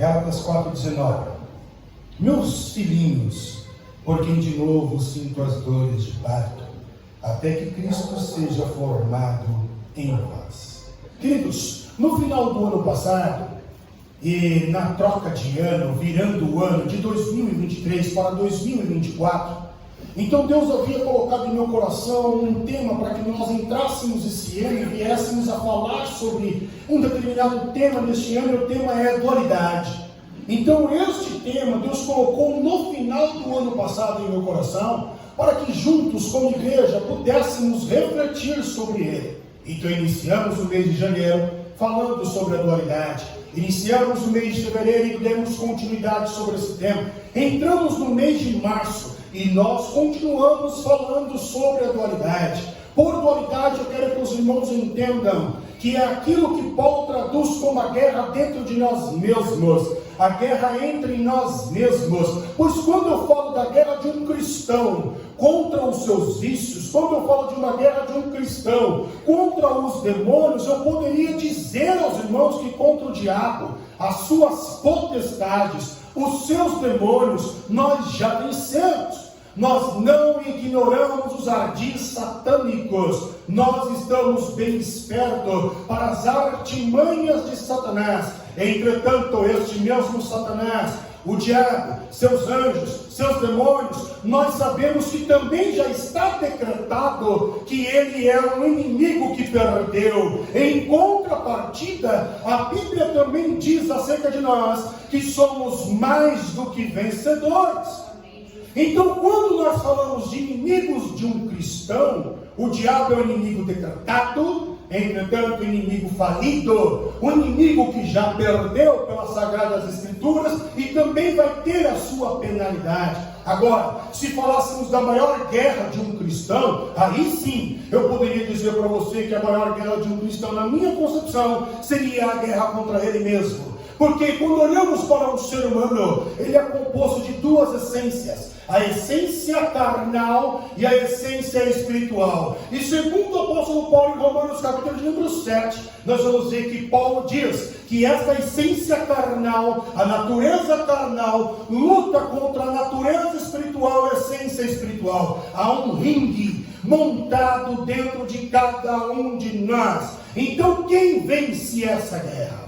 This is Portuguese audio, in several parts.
Gálatas 4,19. Meus filhinhos, por quem de novo sinto as dores de parto, até que Cristo seja formado em vós. Queridos, no final do ano passado, e na troca de ano, virando o ano de 2023 para 2024, então Deus havia colocado em meu coração um tema para que nós entrássemos esse ano e viéssemos a falar sobre um determinado tema neste ano, e o tema é dualidade. Então este tema Deus colocou no final do ano passado em meu coração, para que juntos como igreja pudéssemos refletir sobre ele. Então iniciamos o mês de janeiro falando sobre a dualidade, iniciamos o mês de fevereiro e demos continuidade sobre esse tema, entramos no mês de março e nós continuamos falando sobre a dualidade. Por dualidade eu quero que os irmãos entendam que é aquilo que Paulo traduz como a guerra dentro de nós mesmos, a guerra entre nós mesmos. Pois quando eu falo da guerra de um cristão contra os seus vícios, quando eu falo de uma guerra de um cristão contra os demônios, eu poderia dizer aos irmãos que contra o diabo, as suas potestades, os seus demônios, nós já vencemos. Nós não ignoramos os ardis satânicos, nós estamos bem espertos para as artimanhas de Satanás. Entretanto, este mesmo Satanás, o diabo, seus anjos, seus demônios, nós sabemos que também já está decretado que ele é um inimigo que perdeu. Em contrapartida, a Bíblia também diz acerca de nós que somos mais do que vencedores. Então, quando nós falamos de inimigos de um cristão, o diabo é um inimigo decretado, entretanto, inimigo falido, um inimigo que já perdeu pelas Sagradas Escrituras e também vai ter a sua penalidade. Agora, se falássemos da maior guerra de um cristão, aí sim, eu poderia dizer para você que a maior guerra de um cristão, na minha concepção, seria a guerra contra ele mesmo. Porque quando olhamos para um ser humano, ele é composto de duas essências, a essência carnal e a essência espiritual. E segundo o apóstolo Paulo em Romanos capítulo número 7, nós vamos ver que Paulo diz que esta essência carnal, a natureza carnal, luta contra a natureza espiritual, a essência espiritual. Há um ringue montado dentro de cada um de nós. Então quem vence essa guerra?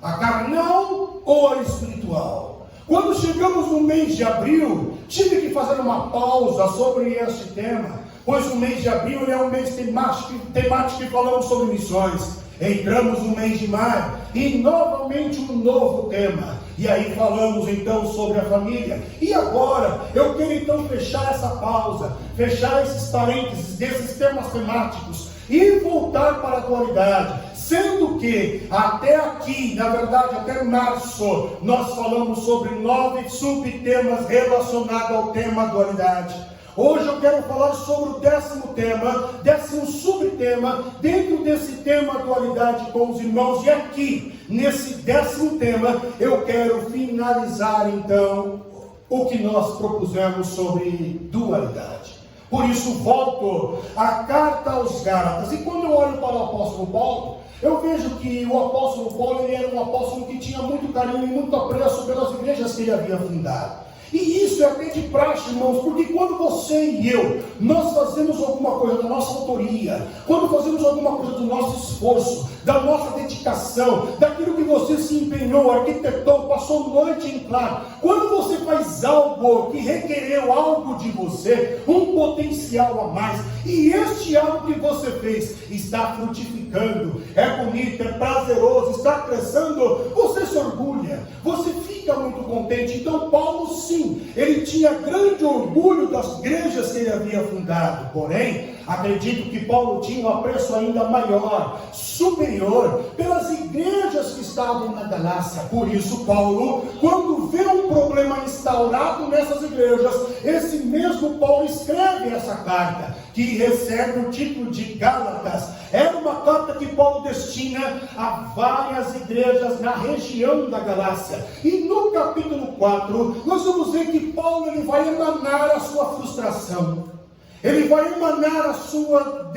A carnal ou a espiritual? Quando chegamos no mês de abril, tive que fazer uma pausa sobre este tema, pois o mês de abril é um mês temático e falamos sobre missões. Entramos no mês de maio e novamente um novo tema. E aí falamos então sobre a família. E agora eu quero então fechar essa pausa, fechar esses parênteses desses temas temáticos e voltar para a atualidade. Sendo que até aqui, na verdade até março, nós falamos sobre 9 subtemas relacionados ao tema dualidade. Hoje eu quero falar sobre o 10º tema, 10º subtema, dentro desse tema dualidade com os irmãos. E aqui, nesse 10º tema, eu quero finalizar então o que nós propusemos sobre dualidade. Por isso volto à carta aos Gálatas. E quando eu olho para o apóstolo Paulo, eu vejo que o apóstolo Paulo ele era um apóstolo que tinha muito carinho e muito apreço pelas igrejas que ele havia fundado. E isso é até de praxe, irmãos, porque quando você e eu, nós fazemos alguma coisa da nossa autoria, quando fazemos alguma coisa do nosso esforço, da nossa dedicação, daquilo que você se empenhou, arquitetou, passou noite em claro, quando você faz algo que requereu algo de você, um potencial a mais, e este algo que você fez está frutificando, é bonito, é prazeroso, está crescendo, você se orgulha, você fica muito contente. Então Paulo sim, ele tinha grande orgulho das igrejas que ele havia fundado, porém, acredito que Paulo tinha um apreço ainda maior, superior, pelas igrejas que estavam na Galácia. Por isso Paulo, quando vê um problema instaurado nessas igrejas, esse mesmo Paulo escreve essa carta, que recebe o título de Gálatas. É uma carta que Paulo destina a várias igrejas na região da Galácia. E no capítulo 4, nós vamos ver que Paulo ele vai emanar a sua frustração. Ele vai emanar a sua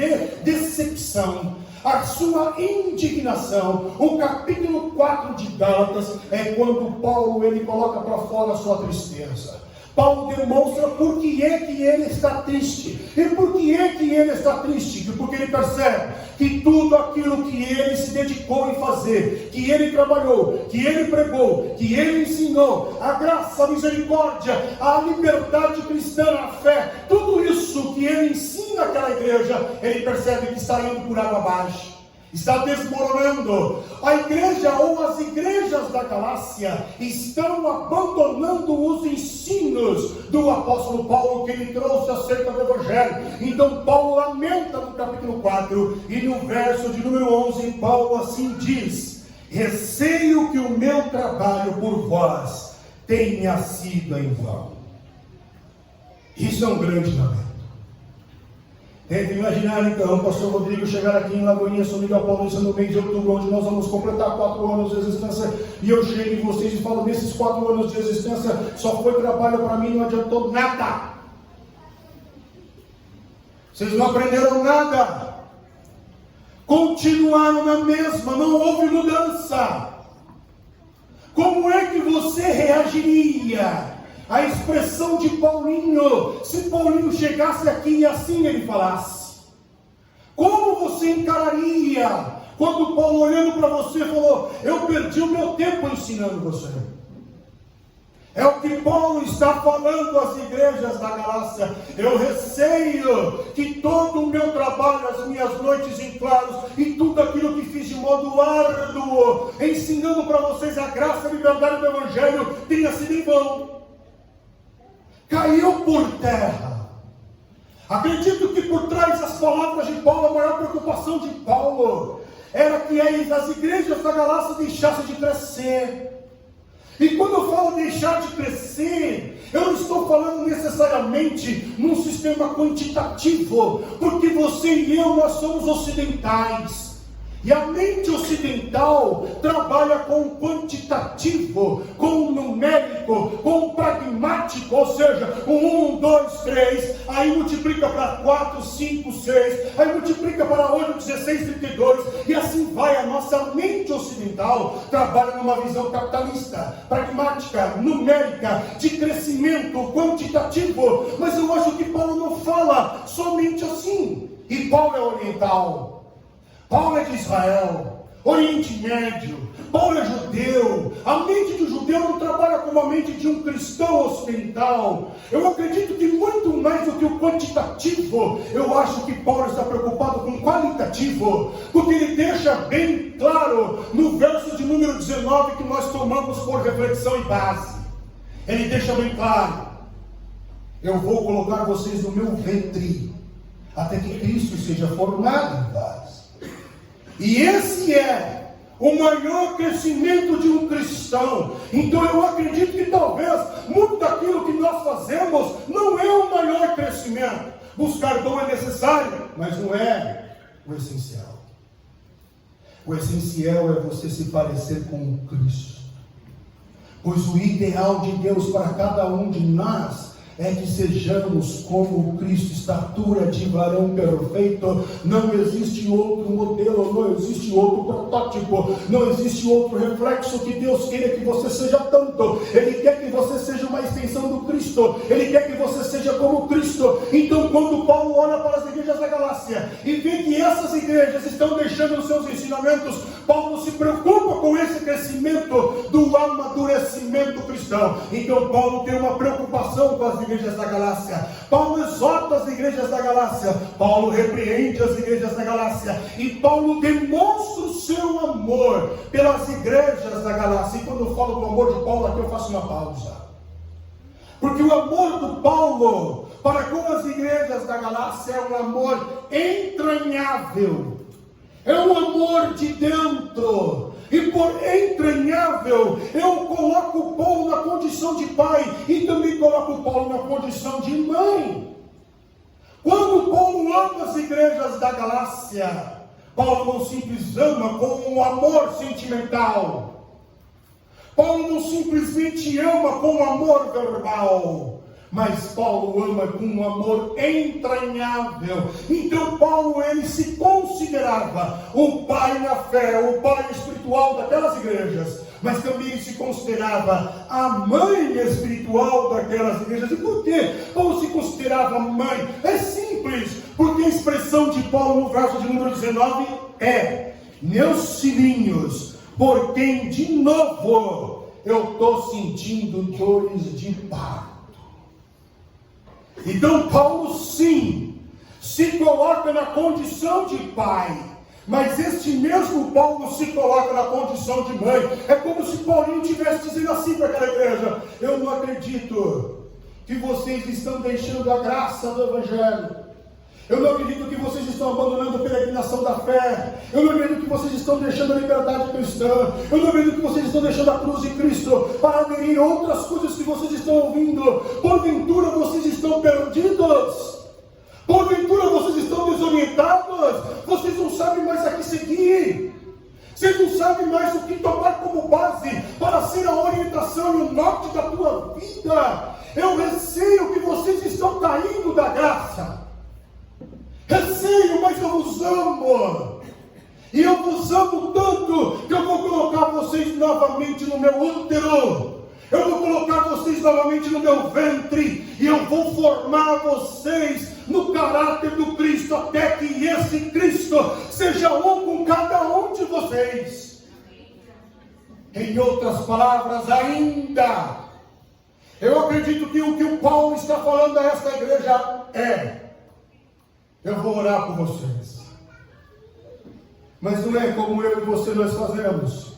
decepção. a sua indignação. O capítulo 4 de Gálatas é quando Paulo ele coloca para fora a sua tristeza. Paulo demonstra por que é que ele está triste. E por que é que ele está triste? Porque ele percebe que tudo aquilo que ele se dedicou em fazer, que ele trabalhou, que ele pregou, que ele ensinou, a graça, a misericórdia, a liberdade cristã, a fé, tudo isso que ele ensina àquela igreja, ele percebe que está indo por água abaixo. Está desmoronando. A igreja ou as igrejas da Galácia estão abandonando os ensinos do apóstolo Paulo que ele trouxe acerca do Evangelho. Então Paulo lamenta no capítulo 4 e no verso de número 11, Paulo assim diz: receio que o meu trabalho por vós tenha sido em vão. Isso é um grande lamento. Tente imaginar então o pastor Rodrigo chegar aqui em Lagoinha, São Miguel Paulista, no mês de outubro, onde nós vamos completar 4 anos de existência, e eu chego em vocês e falo: nesses 4 anos de existência só foi trabalho para mim, não adiantou nada. Vocês não aprenderam nada, continuaram na mesma, não houve mudança. Como é que você reagiria a expressão de Paulinho, se Paulinho chegasse aqui e assim ele falasse? Como você encararia quando Paulo, olhando para você, falou: eu perdi o meu tempo ensinando você? É o que Paulo está falando às igrejas da Galácia. Eu receio que todo o meu trabalho, as minhas noites em claros e tudo aquilo que fiz de modo árduo, ensinando para vocês a graça e a liberdade do Evangelho, tenha sido em vão. Caiu por terra. Acredito que por trás das palavras de Paulo, a maior preocupação de Paulo era que as igrejas da Galácia deixassem de crescer. E quando eu falo deixar de crescer, eu não estou falando necessariamente num sistema quantitativo, porque você e eu, nós somos ocidentais. E a mente ocidental trabalha com o quantitativo, com o numérico, com o pragmático, ou seja, 1, 2, 3, aí multiplica para 4, 5, 6, aí multiplica para 8, 16, 32, e assim vai. A nossa mente ocidental trabalha numa visão capitalista, pragmática, numérica, de crescimento quantitativo. Mas eu acho que Paulo não fala somente assim. E Paulo é oriental. Paulo é de Israel, Oriente Médio, Paulo é judeu. A mente do judeu não trabalha como a mente de um cristão ocidental. Eu acredito que muito mais do que o quantitativo, eu acho que Paulo está preocupado com o qualitativo, porque ele deixa bem claro no verso de número 19 que nós tomamos por reflexão e base. Ele deixa bem claro: eu vou colocar vocês no meu ventre, até que Cristo seja formado em vós. E esse é o maior crescimento de um cristão. Então eu acredito que talvez muito daquilo que nós fazemos não é o maior crescimento. Buscar dom é necessário, mas não é o essencial. O essencial é você se parecer com Cristo. Pois o ideal de Deus para cada um de nós é que sejamos como Cristo, estatura de varão perfeito. Não existe outro modelo, não existe outro protótipo, não existe outro reflexo que Deus queira que você seja tanto. Ele quer que você seja uma extensão do Cristo, Ele quer que você seja como Cristo. Então quando Paulo olha para as igrejas da Galácia e vê que essas igrejas estão deixando os seus ensinamentos, Paulo se preocupa com esse crescimento do amadurecimento cristão. Então Paulo tem uma preocupação com as igrejas da Galácia. Paulo exorta as igrejas da Galácia, Paulo repreende as igrejas da Galácia, e Paulo demonstra o seu amor pelas igrejas da Galácia. E quando eu falo do amor de Paulo aqui, eu faço uma pausa, porque o amor do Paulo para com as igrejas da Galácia é um amor entranhável, é um amor de dentro. E por entranhável, eu coloco Paulo na condição de pai e também coloco Paulo na condição de mãe. Quando Paulo ama as igrejas da Galácia, Paulo não simplesmente ama com um amor sentimental. Paulo não simplesmente ama com amor verbal, mas Paulo ama com um amor entranhável. Então Paulo, ele se considerava o pai na fé, o pai espiritual daquelas igrejas, mas também ele se considerava a mãe espiritual daquelas igrejas. E por que Paulo se considerava mãe? É simples, porque a expressão de Paulo no verso de número 19 é: meus filhinhos, por quem de novo eu estou sentindo dores de parto. Então Paulo sim, se coloca na condição de pai, mas este mesmo Paulo se coloca na condição de mãe. É como se Paulinho estivesse dizendo assim para aquela igreja: eu não acredito que vocês estão deixando a graça do Evangelho. Eu não acredito que vocês estão abandonando a peregrinação da fé. Eu não acredito que vocês estão deixando a liberdade cristã. Eu não acredito que vocês estão deixando a cruz de Cristo para aderir a outras coisas que vocês estão ouvindo. Porventura vocês estão perdidos. Porventura vocês estão desorientados. Vocês não sabem mais a que seguir. Vocês não sabem mais o que tomar como base para ser a orientação e o norte da tua vida. Eu receio que vocês estão caindo da graça. Receio, mas eu vos amo. E eu vos amo tanto que eu vou colocar vocês novamente no meu útero. Eu vou colocar vocês novamente no meu ventre. E eu vou formar vocês no caráter do Cristo, até que esse Cristo seja um com cada um de vocês. Em outras palavras, ainda, eu acredito que o que o Paulo está falando a esta igreja é: eu vou orar por vocês. Mas não é como eu e você nós fazemos.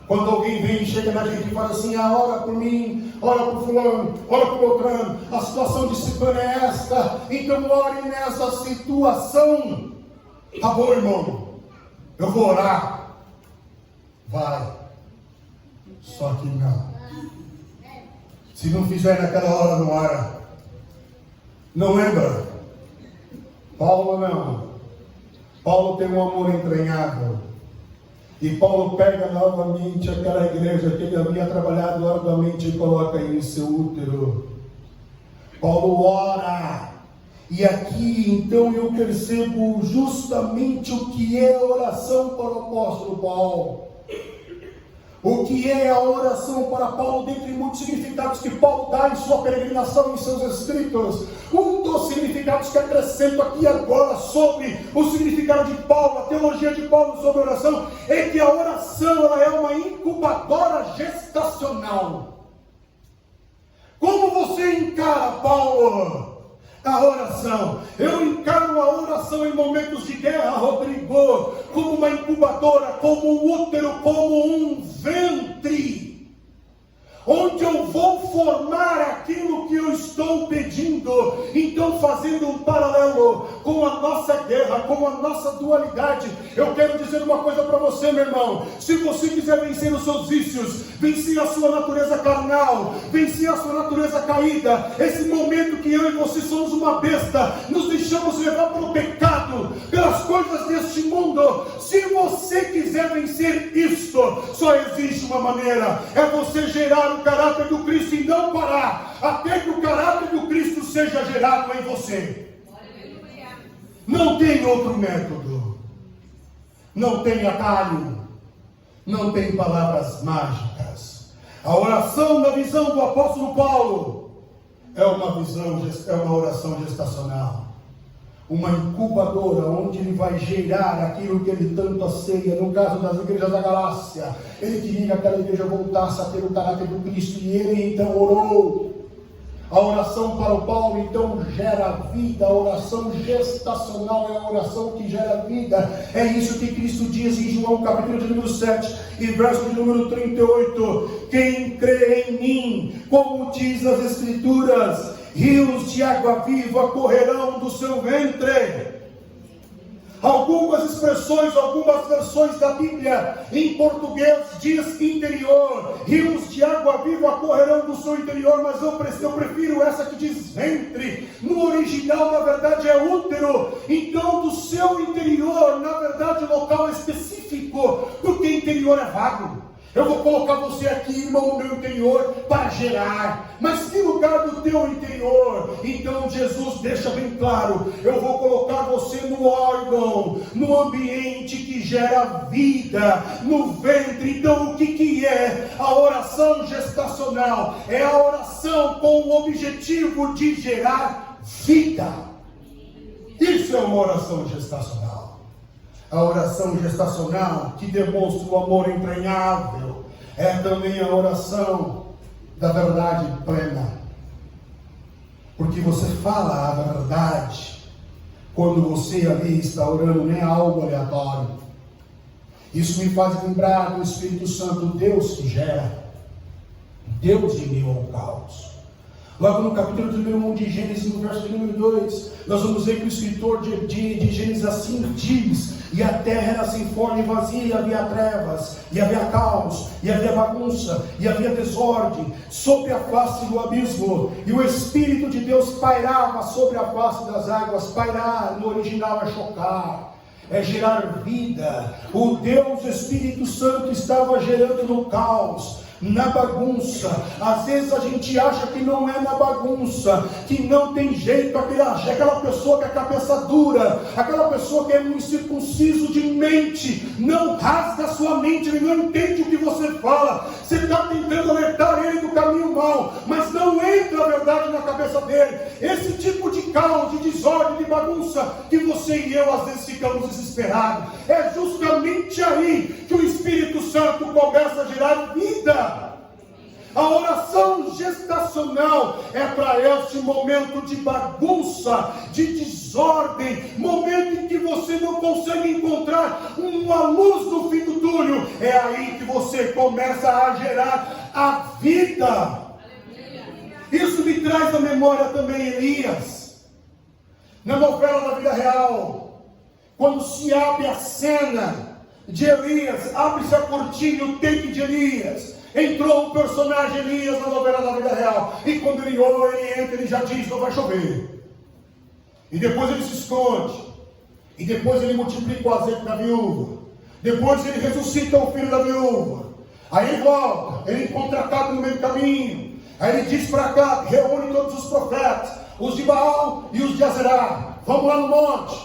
Quando alguém vem e chega na gente e fala assim: ora por mim, ora por fulano, ora por Beltrano, a situação de ciclano é esta, então ore nessa situação. Tá bom, irmão, eu vou orar. Vai. Só que não. Se não fizer naquela hora, não ora. Não lembra? Paulo não. Paulo tem um amor entranhável. E Paulo pega novamente aquela igreja que ele havia trabalhado arduamente e coloca em seu útero. Paulo ora. E aqui então eu percebo justamente o que é a oração para o apóstolo Paulo. O que é a oração para Paulo, dentre muitos significados que Paulo dá em sua peregrinação, em seus escritos. Um dos significados que acrescento aqui agora sobre o significado de Paulo, a teologia de Paulo sobre a oração, é que a oração ela é uma incubadora gestacional. Como você encara, Paulo, a oração? Eu encaro a oração em momentos de guerra, Rodrigo, como uma incubadora, como um útero, como um ventre, onde eu vou formar aquilo que eu estou pedindo. Então, fazendo um paralelo com a nossa guerra, com a nossa dualidade, eu quero dizer uma coisa para você, meu irmão: se você quiser vencer os seus vícios, vencer a sua natureza carnal, vencer a sua natureza caída, esse momento que eu e você somos uma besta, nos deixamos levar pelo pecado, pelas coisas deste mundo, se você quiser vencer isto, só existe uma maneira: é você gerar o caráter do Cristo e não parar até que o caráter do Cristo seja gerado em você. Não tem outro método, não tem atalho, não tem palavras mágicas. A oração na visão do apóstolo Paulo é uma oração gestacional, uma incubadora, onde ele vai gerar aquilo que ele tanto anseia. No caso das igrejas da Galácia, ele queria que aquela igreja voltasse a ter o caráter do Cristo, e ele então orou. A oração para o Paulo então gera vida. A oração gestacional é a oração que gera vida. É isso que Cristo diz em João capítulo de número 7 e verso de número 38: quem crê em mim, como diz as Escrituras, rios de água viva correrão do seu ventre. Algumas expressões, algumas versões da Bíblia em português diz interior, rios de água viva correrão do seu interior, mas eu prefiro essa que diz ventre. No original, na verdade, é útero. Então, do seu interior, na verdade, local específico, porque interior é vago. Eu vou colocar você aqui, irmão, no meu interior para gerar. Mas que lugar do teu interior? Então Jesus deixa bem claro: eu vou colocar você no órgão, no ambiente que gera vida, no ventre. Então o que é a oração gestacional? É a oração com o objetivo de gerar vida. Isso é uma oração gestacional. A oração gestacional, que demonstra o amor entranhável, é também a oração da verdade plena. Porque você fala a verdade quando você ali está orando, nem algo aleatório. Isso me faz lembrar do Espírito Santo, Deus que gera, Deus em meio ao caos. Logo no capítulo número 1 de Gênesis, no verso número 2, nós vamos ver que o escritor de Gênesis assim diz: e a terra era sem forma e vazia, e havia trevas, e havia caos, e havia bagunça, e havia desordem sobre a face do abismo, e o Espírito de Deus pairava sobre a face das águas. Pairar no original é chocar, é gerar vida. O Deus Espírito Santo estava gerando no caos, na bagunça. Às vezes a gente acha que não é na bagunça, que não tem jeito, aquela pessoa que é cabeça dura, aquela pessoa que é um incircunciso de mente, não rasga a sua mente, ele não entende o que você fala. Você está tentando alertar ele do caminho mau, mas não entra a verdade na cabeça dele. Esse tipo de caos, de desordem, de bagunça, que você e eu às vezes ficamos desesperados, é justamente aí que o Espírito Santo começa a gerar vida. A oração gestacional é para este momento de bagunça, de desordem, momento em que você não consegue encontrar uma luz no fim do túnel. É aí que você começa a gerar a vida. Isso me traz à memória também Elias, na novela da vida real, quando se abre a cena de Elias, abre-se a cortina, o tempo de Elias. Entrou o personagem Elias na novela da vida real, e quando ele olha, ele entra, ele já diz: não vai chover. E depois ele se esconde, e depois ele multiplica o azeite da viúva, depois ele ressuscita o filho da viúva. Aí ele volta, ele encontra Acabe no meio do caminho. Aí ele diz para Acabe: reúne todos os profetas, os de Baal e os de Azerá, vamos lá no monte.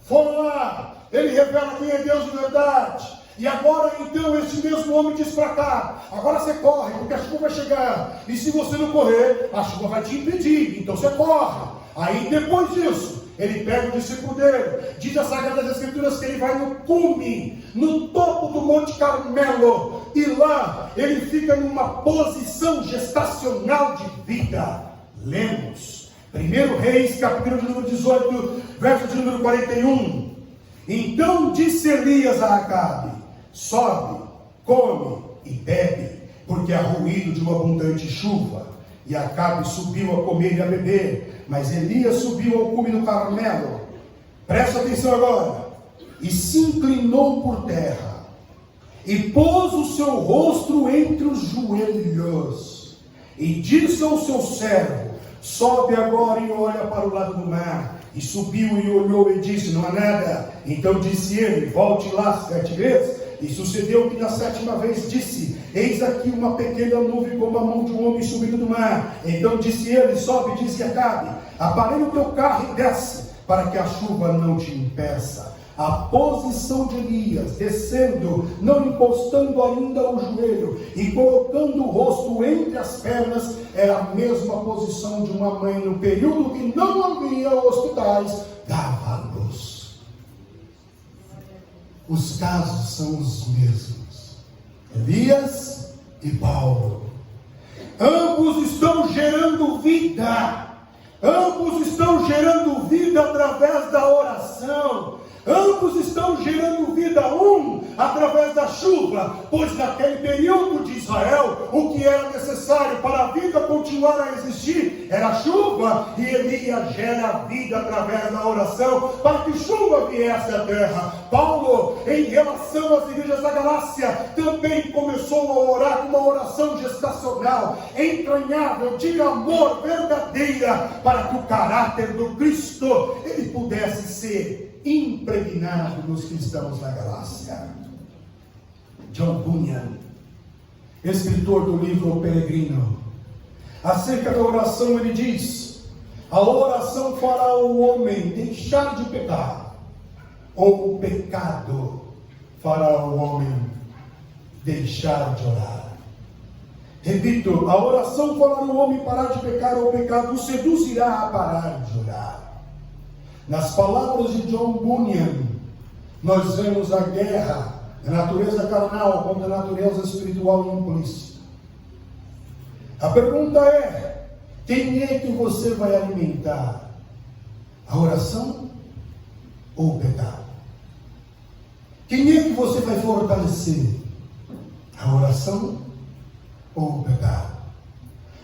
Foram lá, ele revela quem é Deus de verdade. E agora então esse mesmo homem diz para cá: agora você corre, porque a chuva vai chegar, e se você não correr, a chuva vai te impedir, então você corre. Aí depois disso, ele pega o discípulo dele, diz as Sagradas Escrituras que ele vai no cume, no topo do Monte Carmelo, e lá ele fica numa posição gestacional de vida. Lemos 1 Reis, capítulo número 18, verso de número 41. Então disse Elias a Acabe: sobe, come e bebe, porque há ruído de uma abundante chuva. E Acabe subiu a comer e a beber, mas Elias subiu ao cume do Carmelo. Presta atenção agora. E se inclinou por terra, e pôs o seu rosto entre os joelhos, e disse ao seu servo: sobe agora e olha para o lado do mar. E subiu e olhou e disse: não há nada. Então disse ele: volte lá 7 vezes. E sucedeu que na 7ª vez disse: eis aqui uma pequena nuvem como a mão de um homem subindo do mar. Então disse ele: sobe, disse Acabe, aparelha o teu carro e desce, para que a chuva não te impeça. A posição de Elias, descendo, não encostando ainda o joelho, e colocando o rosto entre as pernas, era a mesma posição de uma mãe no período que não havia hospitais, dava à luz. Os casos são os mesmos. Elias e Paulo. Ambos estão gerando vida. Ambos estão gerando vida através da oração. Ambos estão gerando vida, um através da chuva, pois naquele período de Israel, o que era necessário para a vida continuar a existir era a chuva, e Elias gera vida através da oração, para que chuva viesse à terra. Paulo, em relação às igrejas da Galácia, também começou a orar com uma oração gestacional, entranhável, de amor, verdadeira, para que o caráter do Cristo, ele pudesse ser impregnado nos cristãos da Galácia. John Bunyan, escritor do livro O Peregrino. Acerca da oração ele diz: a oração fará o homem deixar de pecar, ou o pecado fará o homem deixar de orar. Repito, a oração fará o homem parar de pecar, ou o pecado o seduzirá a parar de orar. Nas palavras de John Bunyan, nós vemos a guerra da natureza carnal contra a natureza espiritual e implícita. A pergunta é: quem é que você vai alimentar? A oração ou o pecado? Quem é que você vai fortalecer? A oração ou o pecado?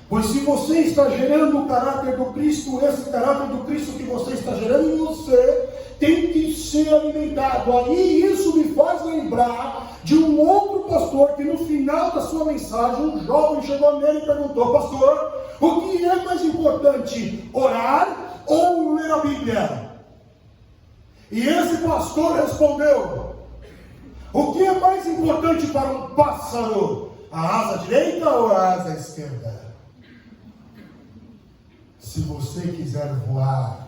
Pois se você está gerando o caráter do Cristo, esse caráter do Cristo que você está gerando em você tem que ser alimentado. Aí isso me faz lembrar de um outro pastor que no final da sua mensagem, um jovem chegou nele e perguntou: pastor, o que é mais importante, orar ou ler a Bíblia? E esse pastor respondeu: o que é mais importante para um pássaro, a asa direita ou a asa esquerda? Se você quiser voar,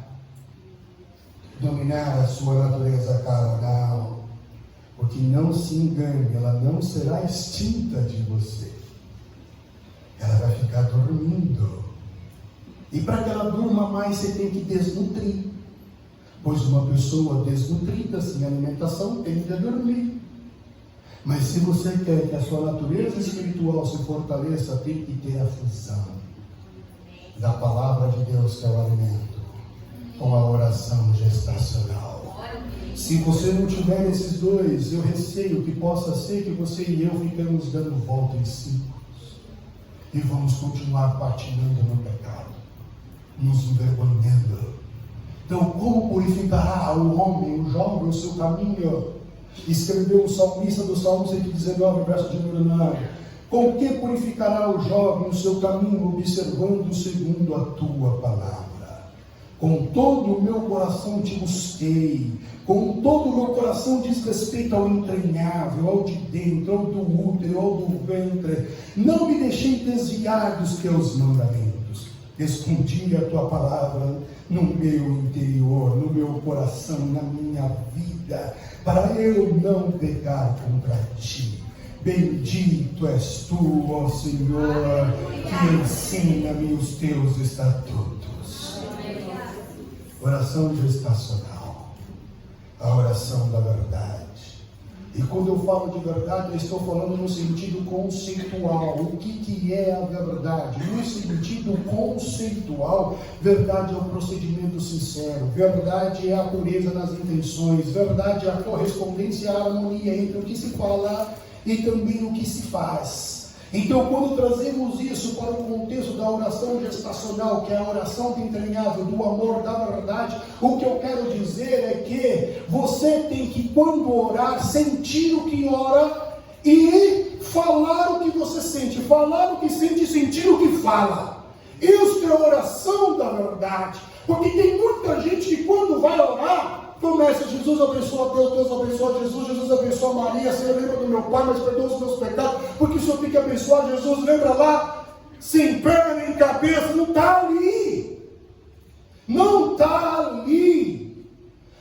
dominar a sua natureza carnal, porque não se engane, ela não será extinta de você. Ela vai ficar dormindo. E para que ela durma mais, você tem que desnutrir. Pois uma pessoa desnutrida, sem alimentação, tende a dormir. Mas se você quer que a sua natureza espiritual se fortaleça, tem que ter a fusão da palavra de Deus, que é o alimento, com a oração gestacional. Se você não tiver esses dois, eu receio que possa ser que você e eu ficamos dando volta em círculos e vamos continuar patinando no pecado, nos envergonhando. Então, como purificará o homem, o jovem, o seu caminho? Escreveu o salmista do Salmo 119, verso de número 9. Com que purificará o jovem o seu caminho, observando segundo a tua palavra? Com todo o meu coração te busquei, com todo o meu coração diz respeito ao entranhável, ao de dentro, ao do útero, ao do ventre. Não me deixei desviar dos teus mandamentos. Escondi a tua palavra no meu interior, no meu coração, na minha vida, para eu não pecar contra ti. Bendito és tu, ó Senhor, que ensina-me os teus estatutos. Oração gestacional, a oração da verdade. E quando eu falo de verdade, eu estou falando no sentido conceitual. O que é a verdade? No sentido conceitual, verdade é o procedimento sincero, verdade é a pureza nas intenções, verdade é a correspondência, a harmonia entre o que se fala e também o que se faz. Então, quando trazemos isso para o contexto da oração gestacional, que é a oração do entranhável, do amor, da verdade, o que eu quero dizer é que você tem que, quando orar, sentir o que ora e falar o que você sente, falar o que sente e sentir o que fala. Isso é a oração da verdade, porque tem muita gente que quando vai orar, começa: Jesus abençoa Deus, Deus abençoa Jesus, Jesus abençoa Maria, Senhor, lembra do meu Pai, mas perdoa os meus pecados, porque o Senhor tem que abençoar Jesus, lembra lá, sem perna nem cabeça, não está ali, não está ali.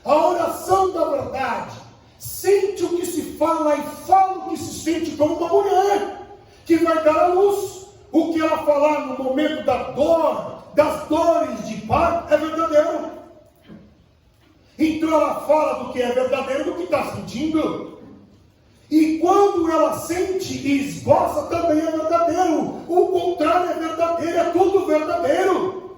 A oração da verdade sente o que se fala e fala o que se sente, como uma mulher que vai dar à luz. O que ela falar no momento da dor, das dores de parto, é verdadeiro. Então ela fala do que é verdadeiro, do que está sentindo. E quando ela sente e esboça, também é verdadeiro. O contrário é verdadeiro, é tudo verdadeiro.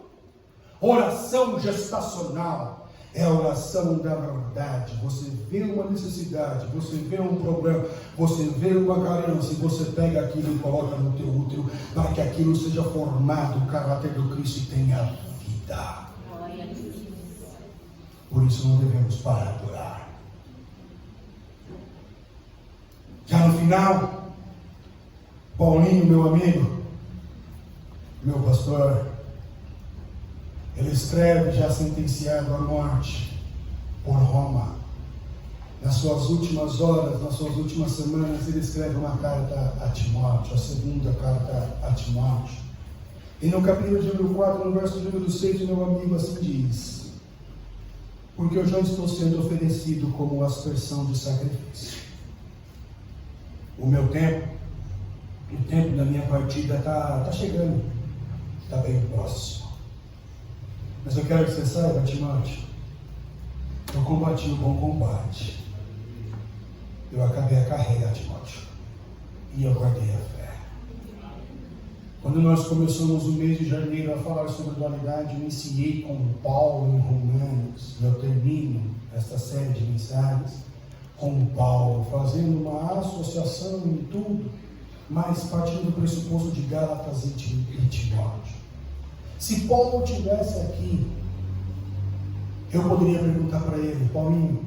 Oração gestacional é a oração da verdade. Você vê uma necessidade, você vê um problema, você vê uma carência, e você pega aquilo e coloca no teu útero, para que aquilo seja formado, o caráter do Cristo, e tenha vida. Por isso não devemos parar de orar. Já no final, Paulinho, meu amigo, meu pastor, ele escreve, já sentenciado à morte por Roma. nas suas últimas horas, nas suas últimas semanas, ele escreve uma carta a Timóteo, a segunda carta a Timóteo. E no capítulo de número 4, no verso de número 6, meu amigo assim diz: porque eu já estou sendo oferecido como aspersão de sacrifício. O meu tempo, o tempo da minha partida está chegando, está bem próximo. Mas eu quero que você saiba, Timóteo, eu combati o bom combate. Eu acabei a carreira, Timóteo, e eu guardei a fé. Quando nós começamos o mês de janeiro a falar sobre dualidade, eu iniciei com Paulo em Romanos, e eu termino esta série de mensagens com Paulo, fazendo uma associação em tudo, mas partindo do pressuposto de Gálatas e Timóteo. Se Paulo estivesse aqui, eu poderia perguntar para ele: Paulinho,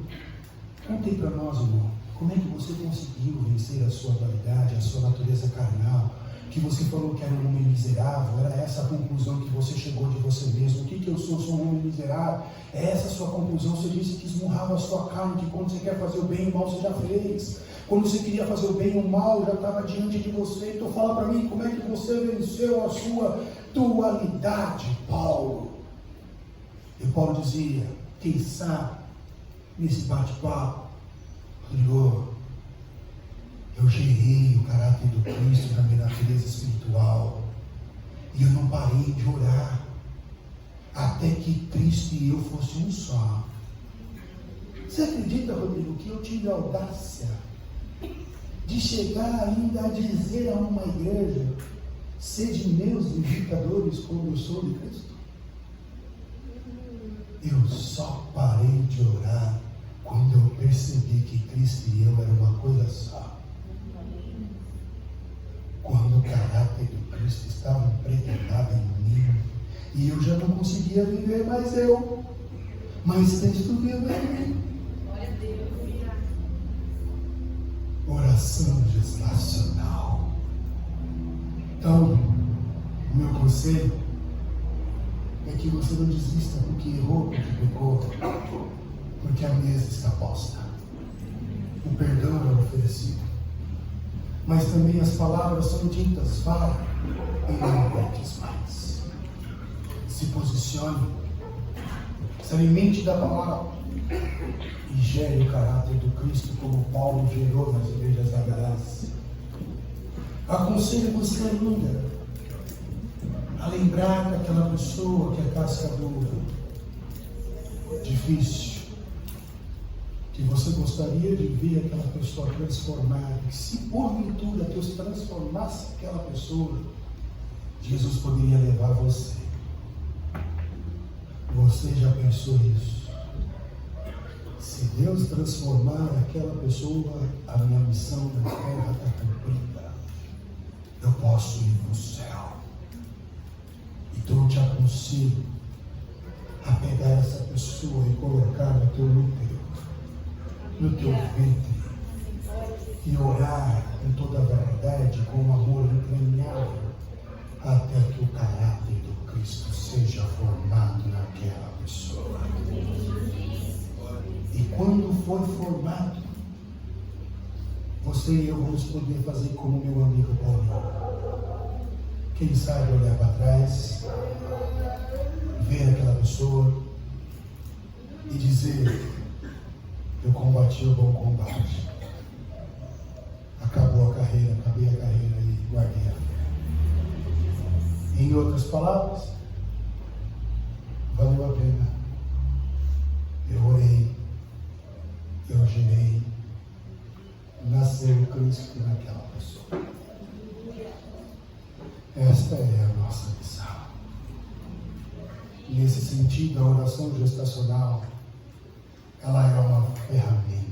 conta aí para nós, irmão, como é que você conseguiu vencer a sua dualidade, a sua natureza carnal, que você falou que era um homem miserável, era essa a conclusão que você chegou de você mesmo. O que eu sou? Sou um homem miserável. É essa a sua conclusão. Você disse que esmurrava a sua carne, que quando você quer fazer o bem e o mal, você já fez. Quando você queria fazer o bem e o mal, já estava diante de você. Então fala para mim, como é que você venceu a sua dualidade, Paulo? E Paulo dizia: quem sabe, nesse bate-papo, eu gerei o caráter do Cristo na minha natureza espiritual, e eu não parei de orar até que Cristo e eu fosse um só. Você acredita, Rodrigo, que eu tive a audácia de chegar ainda a dizer a uma igreja: sede meus imitadores como eu sou de Cristo? Eu só parei de orar quando eu percebi que Cristo e eu eram uma coisa só. Quando o caráter do Cristo estava impregnado em mim, e eu já não conseguia viver mais eu, mas Cristo vive em mim. Oração gestacional. Então, o meu conselho é que você não desista porque errou, porque pecou, porque a mesa está posta, o perdão é oferecido, mas também as palavras são ditas: vai e não peques mais. Se posicione, se alimente da palavra e gere o caráter do Cristo, como Paulo gerou nas igrejas da Galácia. Aconselho você ainda a lembrar daquela pessoa que é casca dura, difícil, que você gostaria de ver aquela pessoa transformada, que se porventura Deus transformasse aquela pessoa, Jesus poderia levar você. Você já pensou isso? Se Deus transformar aquela pessoa, a minha missão na terra está cumprida. Eu posso ir para o céu. Então eu te aconselho a pegar essa pessoa e colocar no teu útero, no teu ventre, e orar com toda a verdade, com o amor entranhável, até que o caráter do Cristo seja formado naquela pessoa. E quando for formado, você e eu vamos poder fazer como meu amigo Paulo. Quem sabe olhar para trás, ver aquela pessoa e dizer: eu combati o bom combate, acabou a carreira, acabei a carreira e guardei a fé. Em outras palavras, valeu a pena. Eu orei, eu gerei, nasceu Cristo naquela pessoa. Esta é a nossa missão. Nesse sentido, a oração gestacional, ela é uma ferramenta.